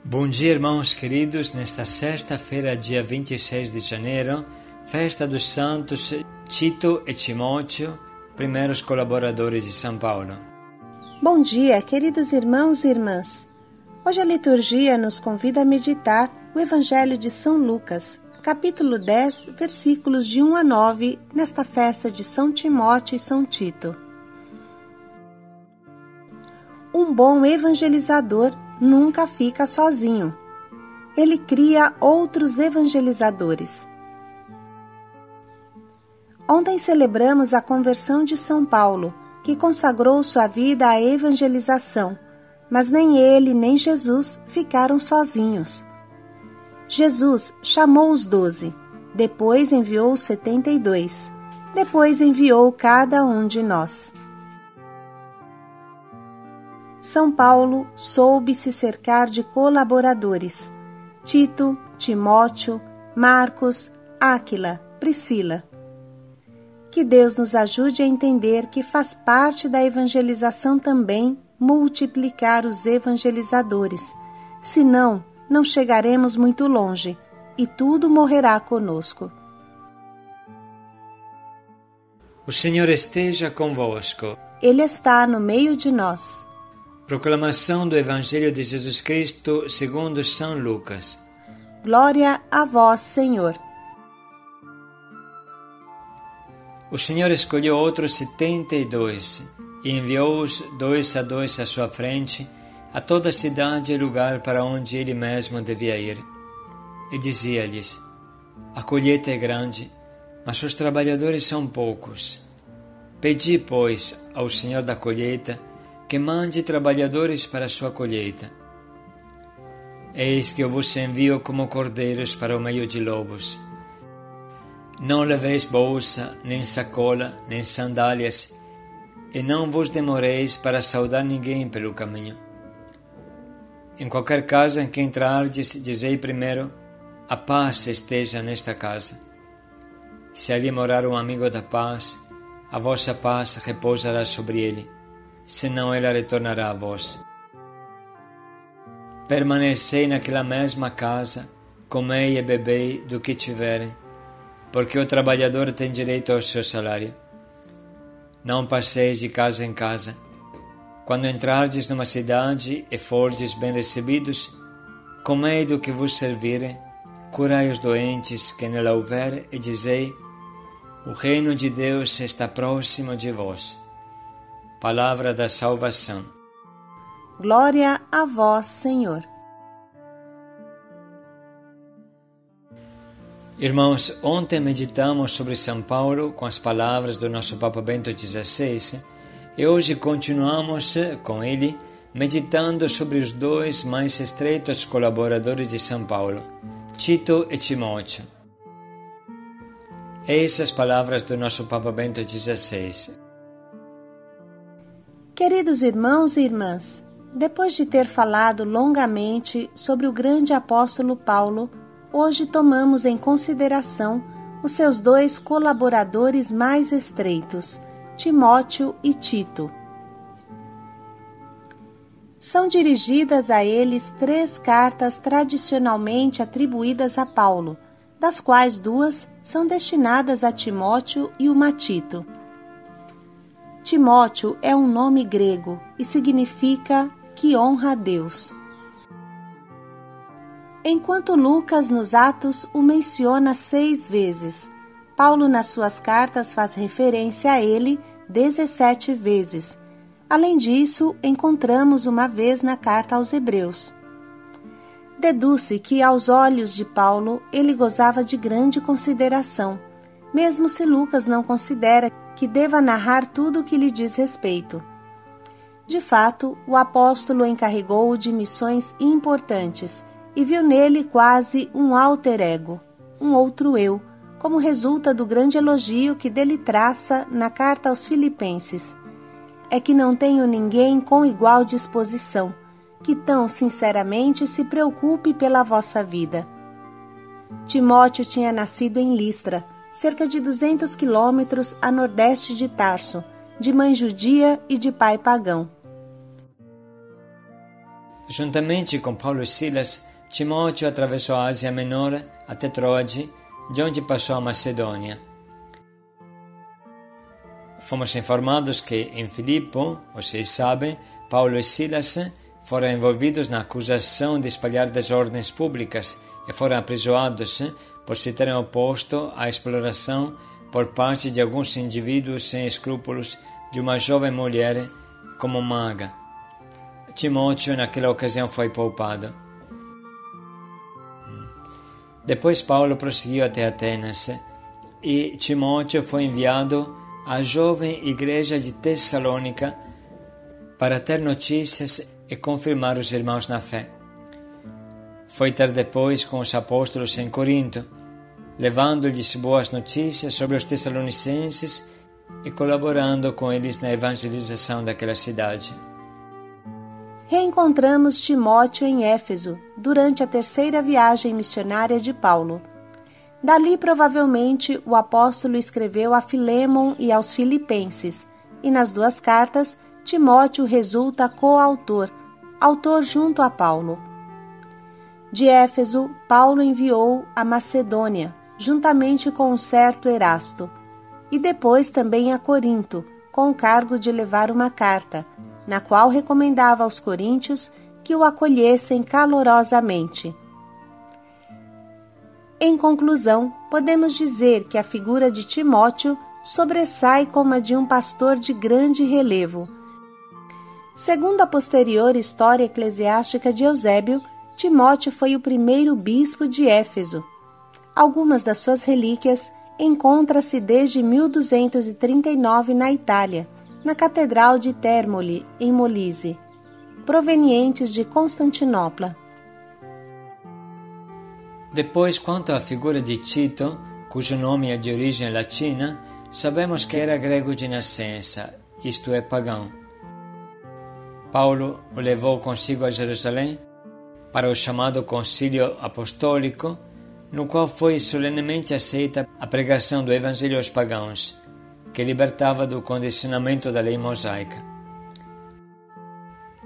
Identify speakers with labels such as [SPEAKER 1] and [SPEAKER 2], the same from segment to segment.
[SPEAKER 1] Bom dia, irmãos queridos. Nesta sexta-feira, dia 26 de janeiro, festa dos santos Tito e Timóteo, primeiros colaboradores de São Paulo.
[SPEAKER 2] Bom dia, queridos irmãos e irmãs. Hoje a liturgia nos convida a meditar o Evangelho de São Lucas, capítulo 10, versículos de 1 a 9, nesta festa de São Timóteo e São Tito. Um bom evangelizador nunca fica sozinho. Ele cria outros evangelizadores. Ontem celebramos a conversão de São Paulo, que consagrou sua vida à evangelização, mas nem ele nem Jesus ficaram sozinhos. Jesus chamou os 12, depois enviou os 72, depois enviou cada um de nós. São Paulo soube se cercar de colaboradores: Tito, Timóteo, Marcos, Áquila, Priscila. Que Deus nos ajude a entender que faz parte da evangelização também multiplicar os evangelizadores, senão não chegaremos muito longe e tudo morrerá conosco.
[SPEAKER 1] O Senhor esteja convosco.
[SPEAKER 2] Ele está no meio de nós.
[SPEAKER 1] Proclamação do Evangelho de Jesus Cristo segundo São Lucas.
[SPEAKER 2] Glória a vós, Senhor.
[SPEAKER 1] O Senhor escolheu outros 72 e enviou-os 2 a 2 à sua frente a toda a cidade e lugar para onde ele mesmo devia ir. E dizia-lhes: A colheita é grande, mas os trabalhadores são poucos. Pedi, pois, ao Senhor da colheita que mande trabalhadores para a sua colheita. Eis que eu vos envio como cordeiros para o meio de lobos. Não leveis bolsa, nem sacola, nem sandálias, e não vos demoreis para saudar ninguém pelo caminho. Em qualquer casa em que entrardes, dizei primeiro: a paz esteja nesta casa. Se ali morar um amigo da paz, a vossa paz repousará sobre ele, senão ela retornará a vós. Permanecei naquela mesma casa, comei e bebei do que tiverem, porque o trabalhador tem direito ao seu salário. Não passeis de casa em casa. Quando entrardes numa cidade e fordes bem recebidos, comei do que vos servirem, curai os doentes que nela houver e dizei: o reino de Deus está próximo de vós. Palavra da salvação.
[SPEAKER 2] Glória a vós, Senhor.
[SPEAKER 1] Irmãos, ontem meditamos sobre São Paulo com as palavras do nosso Papa Bento XVI e hoje continuamos com ele meditando sobre os 2 mais estreitos colaboradores de São Paulo, Tito e Timóteo. Eis as palavras do nosso Papa Bento XVI.
[SPEAKER 2] Queridos irmãos e irmãs, depois de ter falado longamente sobre o grande apóstolo Paulo, hoje tomamos em consideração os seus 2 colaboradores mais estreitos, Timóteo e Tito. São dirigidas a eles 3 cartas tradicionalmente atribuídas a Paulo, das quais 2 são destinadas a Timóteo e uma a Tito. Timóteo é um nome grego e significa que honra a Deus. Enquanto Lucas nos Atos o menciona 6 vezes, Paulo nas suas cartas faz referência a ele 17 vezes. Além disso, encontramos uma vez na carta aos Hebreus. Deduz-se que aos olhos de Paulo ele gozava de grande consideração, mesmo se Lucas não considera que deva narrar tudo o que lhe diz respeito. De fato, o apóstolo encarregou-o de missões importantes e viu nele quase um alter ego, um outro eu, como resulta do grande elogio que dele traça na carta aos Filipenses. É que não tenho ninguém com igual disposição, que tão sinceramente se preocupe pela vossa vida. Timóteo tinha nascido em Listra, cerca de 200 quilômetros a nordeste de Tarso, de mãe judia e de pai pagão.
[SPEAKER 1] Juntamente com Paulo e Silas, Timóteo atravessou a Ásia Menor até Troade, de onde passou a Macedônia. Fomos informados que em Filipo, vocês sabem, Paulo e Silas foram envolvidos na acusação de espalhar desordens públicas e foram aprisionados por se terem oposto à exploração por parte de alguns indivíduos sem escrúpulos de uma jovem mulher como maga. Timóteo naquela ocasião foi poupado. Depois Paulo prosseguiu até Atenas e Timóteo foi enviado à jovem igreja de Tessalônica para ter notícias e confirmar os irmãos na fé. Foi ter depois com os apóstolos em Corinto, levando-lhes boas notícias sobre os tessalonicenses e colaborando com eles na evangelização daquela cidade.
[SPEAKER 2] Reencontramos Timóteo em Éfeso, durante a terceira viagem missionária de Paulo. Dali, provavelmente, o apóstolo escreveu a Filémon e aos Filipenses, e nas duas cartas, Timóteo resulta coautor, autor junto a Paulo. De Éfeso, Paulo enviou a Macedônia, juntamente com um certo Erasto, e depois também a Corinto, com o cargo de levar uma carta, na qual recomendava aos coríntios que o acolhessem calorosamente. Em conclusão, podemos dizer que a figura de Timóteo sobressai como a de um pastor de grande relevo. Segundo a posterior história eclesiástica de Eusébio, Timóteo foi o primeiro bispo de Éfeso. Algumas das suas relíquias encontram-se desde 1239 na Itália, na Catedral de Termoli, em Molise, provenientes de Constantinopla.
[SPEAKER 1] Depois, quanto à figura de Tito, cujo nome é de origem latina, sabemos que era grego de nascença, isto é, pagão. Paulo o levou consigo a Jerusalém para o chamado Concílio Apostólico, no qual foi solenemente aceita a pregação do Evangelho aos pagãos, que libertava do condicionamento da lei mosaica.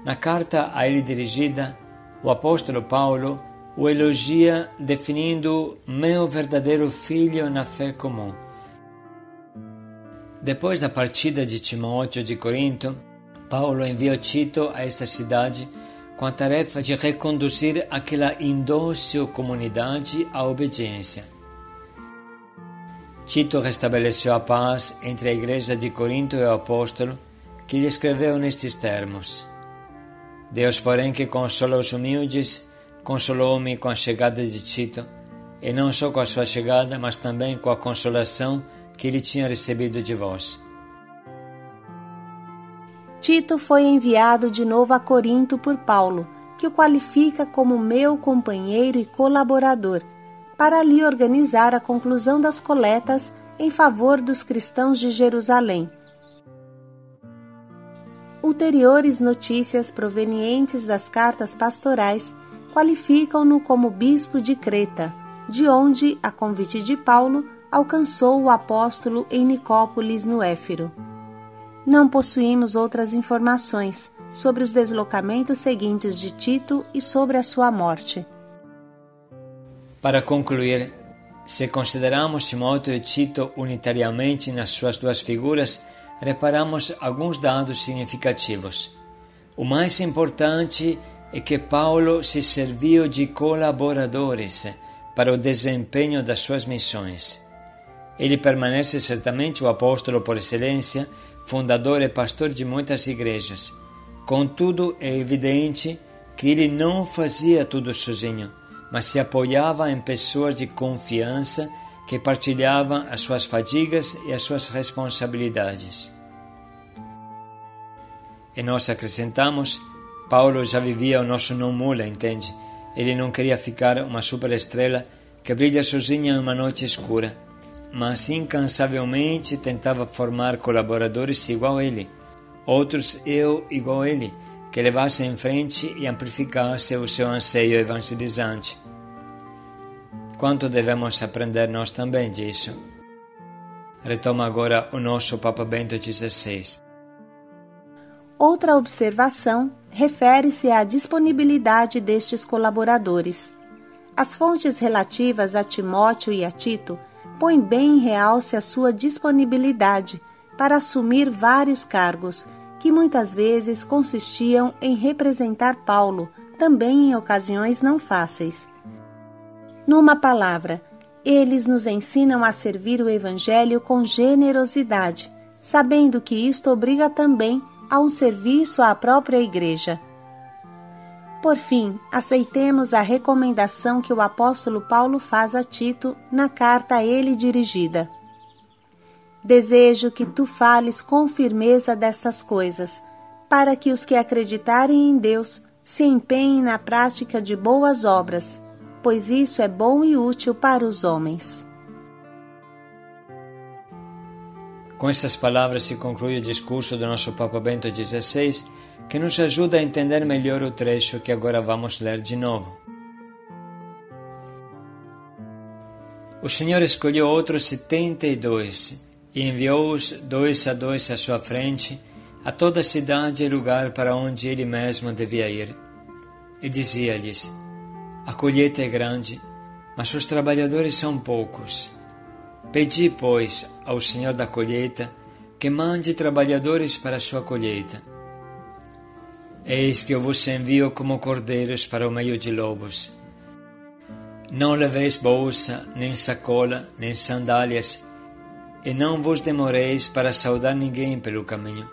[SPEAKER 1] Na carta a ele dirigida, o apóstolo Paulo o elogia definindo meu verdadeiro filho na fé comum. Depois da partida de Timóteo de Corinto, Paulo enviou Tito a esta cidade com a tarefa de reconduzir aquela indócil comunidade à obediência. Tito restabeleceu a paz entre a igreja de Corinto e o apóstolo, que lhe escreveu nestes termos: Deus, porém, que consola os humildes, consolou-me com a chegada de Tito, e não só com a sua chegada, mas também com a consolação que ele tinha recebido de vós.
[SPEAKER 2] Tito foi enviado de novo a Corinto por Paulo, que o qualifica como meu companheiro e colaborador, para ali organizar a conclusão das coletas em favor dos cristãos de Jerusalém. Ulteriores notícias provenientes das cartas pastorais qualificam-no como bispo de Creta, de onde, a convite de Paulo, alcançou o apóstolo em Nicópolis, no Éfiro. Não possuímos outras informações sobre os deslocamentos seguintes de Tito e sobre a sua morte.
[SPEAKER 1] Para concluir, se consideramos Timóteo e Tito unitariamente nas suas duas figuras, reparamos alguns dados significativos. O mais importante é que Paulo se serviu de colaboradores para o desempenho das suas missões. Ele permanece certamente o apóstolo por excelência, fundador e pastor de muitas igrejas. Contudo, é evidente que ele não fazia tudo sozinho, mas se apoiava em pessoas de confiança que partilhavam as suas fadigas e as suas responsabilidades. E nós acrescentamos, Paulo já vivia o nosso não mula, entende? Ele não queria ficar uma superestrela que brilha sozinha em uma noite escura, mas incansavelmente tentava formar colaboradores igual a ele, outros igual a ele, que levassem em frente e amplificassem o seu anseio evangelizante. Quanto devemos aprender nós também disso? Retoma agora o nosso Papa Bento XVI.
[SPEAKER 2] Outra observação refere-se à disponibilidade destes colaboradores. As fontes relativas a Timóteo e a Tito põem bem em realce a sua disponibilidade para assumir vários cargos, que muitas vezes consistiam em representar Paulo, também em ocasiões não fáceis. Numa palavra, eles nos ensinam a servir o Evangelho com generosidade, sabendo que isto obriga também a um serviço à própria Igreja. Por fim, aceitemos a recomendação que o apóstolo Paulo faz a Tito na carta a ele dirigida. Desejo que tu fales com firmeza destas coisas, para que os que acreditarem em Deus se empenhem na prática de boas obras, pois isso é bom e útil para os homens.
[SPEAKER 1] Com estas palavras se conclui o discurso do nosso Papa Bento XVI, que nos ajuda a entender melhor o trecho que agora vamos ler de novo. O Senhor escolheu outros 72 e enviou-os 2 a 2 à sua frente a toda a cidade e lugar para onde ele mesmo devia ir. E dizia-lhes: a colheita é grande, mas os trabalhadores são poucos. Pedi, pois, ao Senhor da colheita que mande trabalhadores para a sua colheita. Eis que eu vos envio como cordeiros para o meio de lobos. Não leveis bolsa, nem sacola, nem sandálias, e não vos demoreis para saudar ninguém pelo caminho.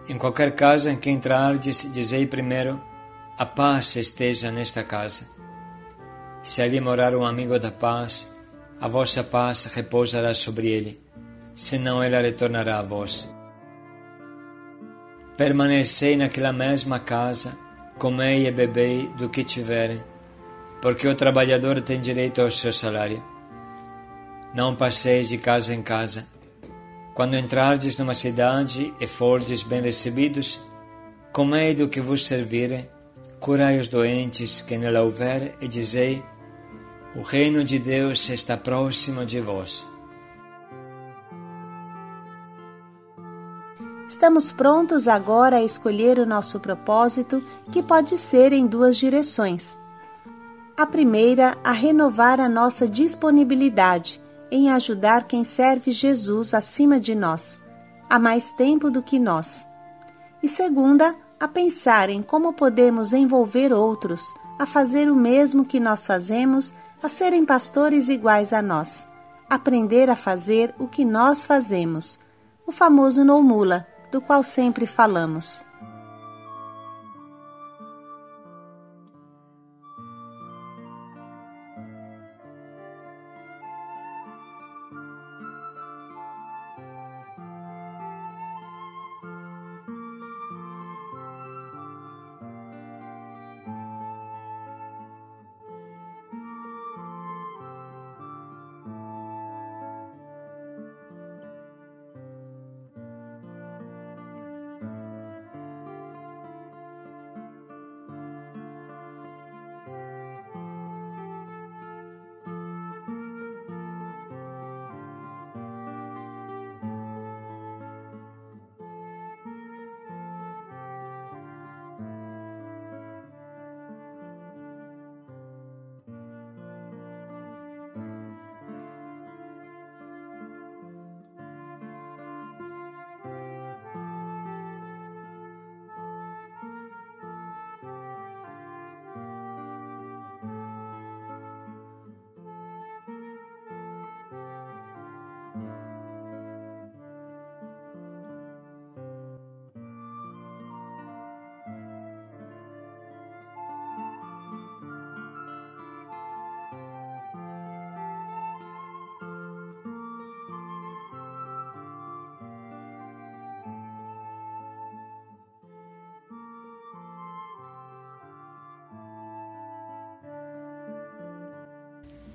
[SPEAKER 1] Em qualquer casa em que entrardes, dizei primeiro: a paz esteja nesta casa. Se ali morar um amigo da paz, a vossa paz repousará sobre ele, senão ela retornará a vós. Permanecei naquela mesma casa, comei e bebei do que tiverem, porque o trabalhador tem direito ao seu salário. Não passeis de casa em casa. Quando entrardes numa cidade e fordes bem recebidos, comei do que vos servirem, curai os doentes que nela houver e dizei: o reino de Deus está próximo de vós.
[SPEAKER 2] Estamos prontos agora a escolher o nosso propósito, que pode ser em 2 direções. A primeira, a renovar a nossa disponibilidade em ajudar quem serve Jesus acima de nós, há mais tempo do que nós. E segunda, a pensar em como podemos envolver outros a fazer o mesmo que nós fazemos, a serem pastores iguais a nós, aprender a fazer o que nós fazemos, o famoso no mula, do qual sempre falamos.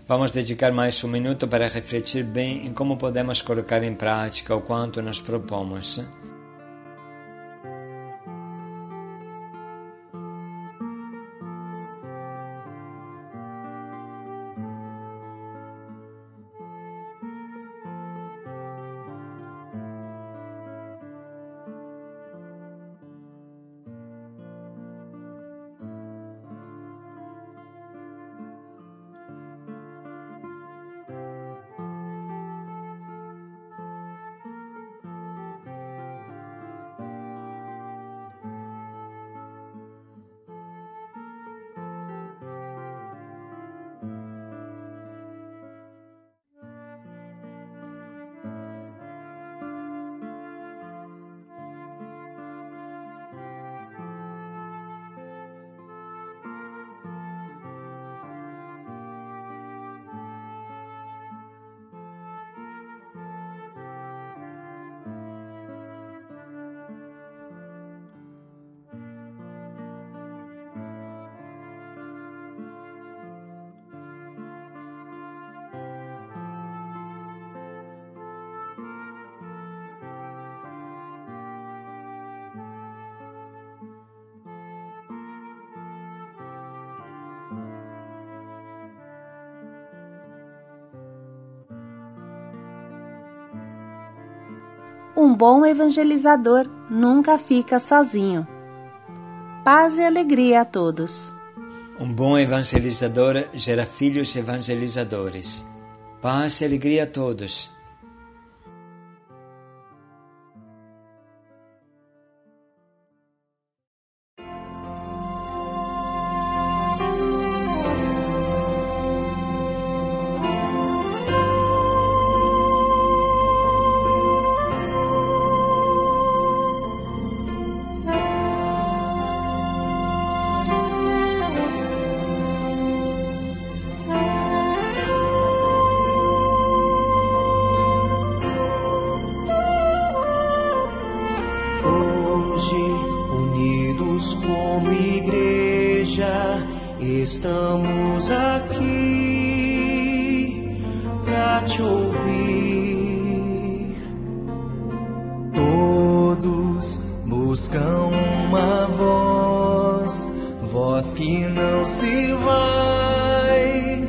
[SPEAKER 1] Vamos dedicar mais um minuto para refletir bem em como podemos colocar em prática o quanto nos propomos.
[SPEAKER 2] Um bom evangelizador nunca fica sozinho. Paz e alegria a todos.
[SPEAKER 1] Um bom evangelizador gera filhos evangelizadores. Paz e alegria a todos.
[SPEAKER 3] Como igreja, estamos aqui para te ouvir. Todos buscam uma voz, voz que não se vai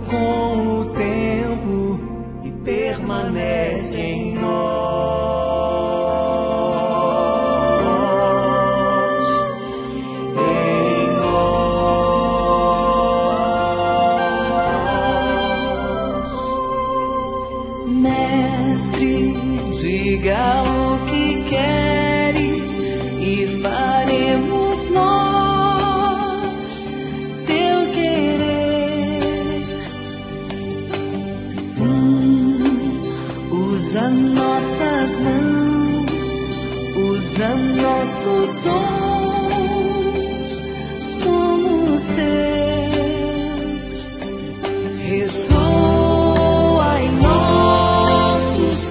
[SPEAKER 3] com o tempo e permanece em nós. Diga o que queres e faremos nós teu querer. Sim, usa nossas mãos, usa nossos dons, somos teus. Ressoa em nossos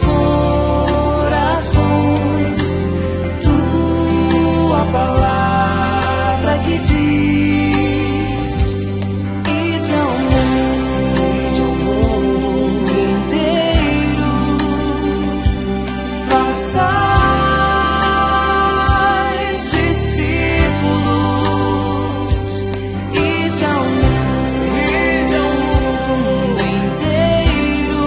[SPEAKER 3] palavra que diz ide ao mundo inteiro, façais discípulos, ide ao mundo inteiro,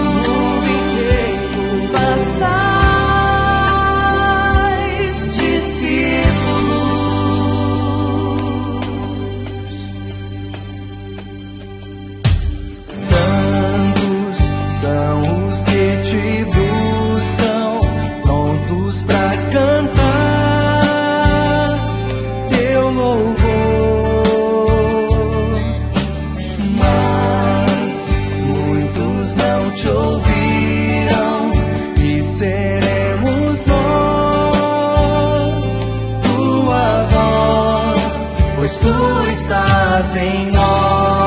[SPEAKER 3] façais discípulos. São os que te buscam, prontos pra cantar teu louvor. Mas muitos não te ouviram e seremos nós, tua voz, pois tu estás em nós.